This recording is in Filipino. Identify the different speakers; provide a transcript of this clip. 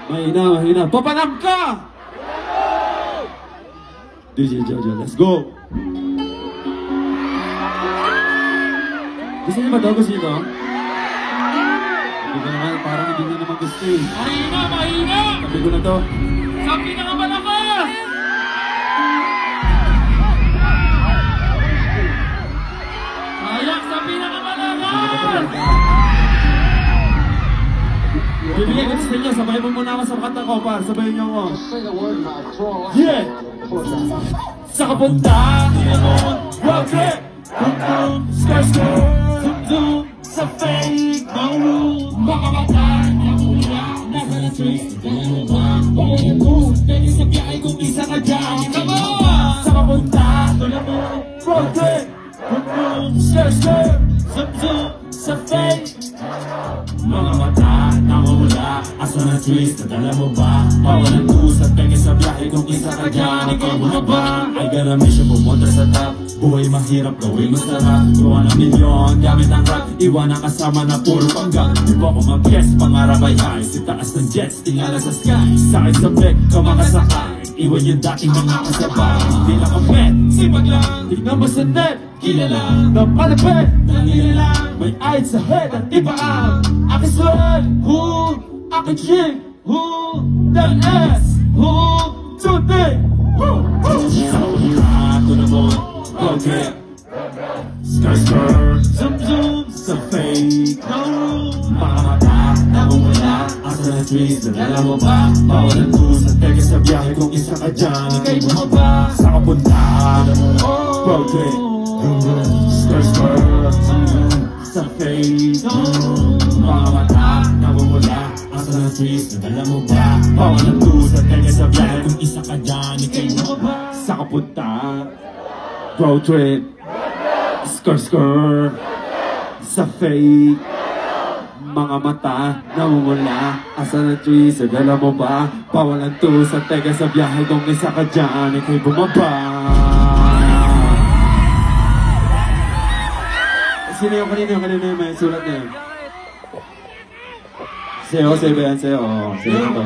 Speaker 1: Mahina. Papanam ka! DJ Jojo, let's go! Gusto niyo ba ito? Gusto niyo ito? Sabi ko naman, parang hindi niyo naman gusto eh.
Speaker 2: Mahina!
Speaker 1: Sabi ko na to.
Speaker 2: Sa pinakamalakas! Ayak sa pinakamalakas!
Speaker 1: Bibigyan ko sa inyo, sabay mo muna ako sa kanta ko, par. Sabayin niyo ako. Yeah! Sa kapunta, road trip, skirt, sa fake, no rule. Baka matay, nakula, nasa na trace, gano'n ba? Baka yung mood, pwede sa biyahe kung isa ka dyan. Come on! Sa kapunta, road trip, skirt, sa fake. Mga mata, nakawala, asa na twist, nadala mo ba? Pawalan kusat, peke sa biyahe kung isa ka dyan. Ikaw mo ba? I got a mission, pumunta sa top. Buhay mahirap, gawin masarap. Gawa ng milyon, gamit ang rap. Iwan ang kasama na puro panggang. Di ba ko mag-guess, pangarap ay high. Si taas ng jets, tingala sa sky. Sakit sa bek, kamakasakay. Iwan yung dating mga kasabay. Hindi lang ang bet, sipag lang. Tignan mo sa net, kilala. Napalapit, nangilalang. May eyes sa head at iba ang aking swag. Who, aking chick. Who, the S. Who, today. Sa ito na mo, okay. Skirt, zoom, sa fake. Mga mata, nakawala. Asa na trees, nadala mo ba? Bawal ang kusat, teke sa biyahe kung isa ka dyan. Ikay mo ba? Sa kapunta, road trip. Skirt, sa fake. Mga mata, nakawala. Asa na trees, nadala mo ba? Bawal ang kusat, teke sa biyahe kung isa ka dyan. Ikay mo ba? Sa kapunta, road trip. Skirt, sa fake. Mga mata, nawawala. Asa na trees, dala mo ba? Pawalan to sa tega sa biyahe kung isa ka dyan, ikay bumaba. Sino yung kanina yung may sulat na yun? Sa'yo ba yan? Sa'yo to.